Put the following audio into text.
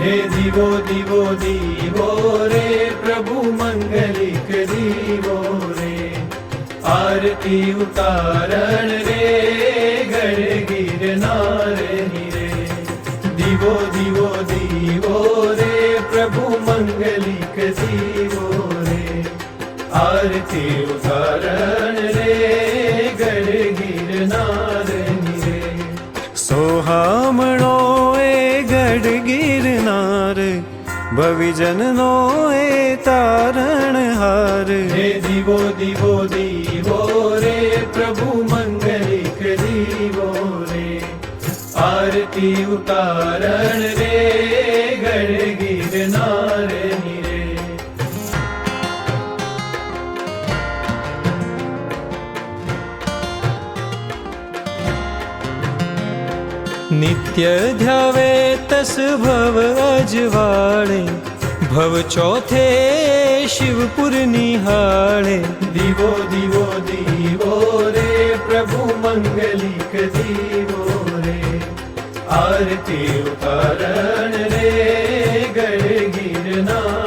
हे दीवो दीवो दीवो रे प्रभु मंगलिक दीवो रे आरती उतारण रे गढ़ गिरनार रे दीवो दीवो दीवो रे प्रभु मंगलिक दीवो रे आरती उतारण रे गढ़ गिरनार रे सोहामणो ए गढ़ गिरनार भविजननो ए तारण हार हे दीवो दीवो दीवो रे प्रभु मंगलिक दीवो रे आरती उतारण रे गढ़ गिरनार रे नित्य ध्यावे तस भव अजवाळे भव चौथे शिवपुर निहाळे दीवो दीवो दीवो रे प्रभु मंगलिक दीवो रे आरती उतारण रे गढ़ गिरनार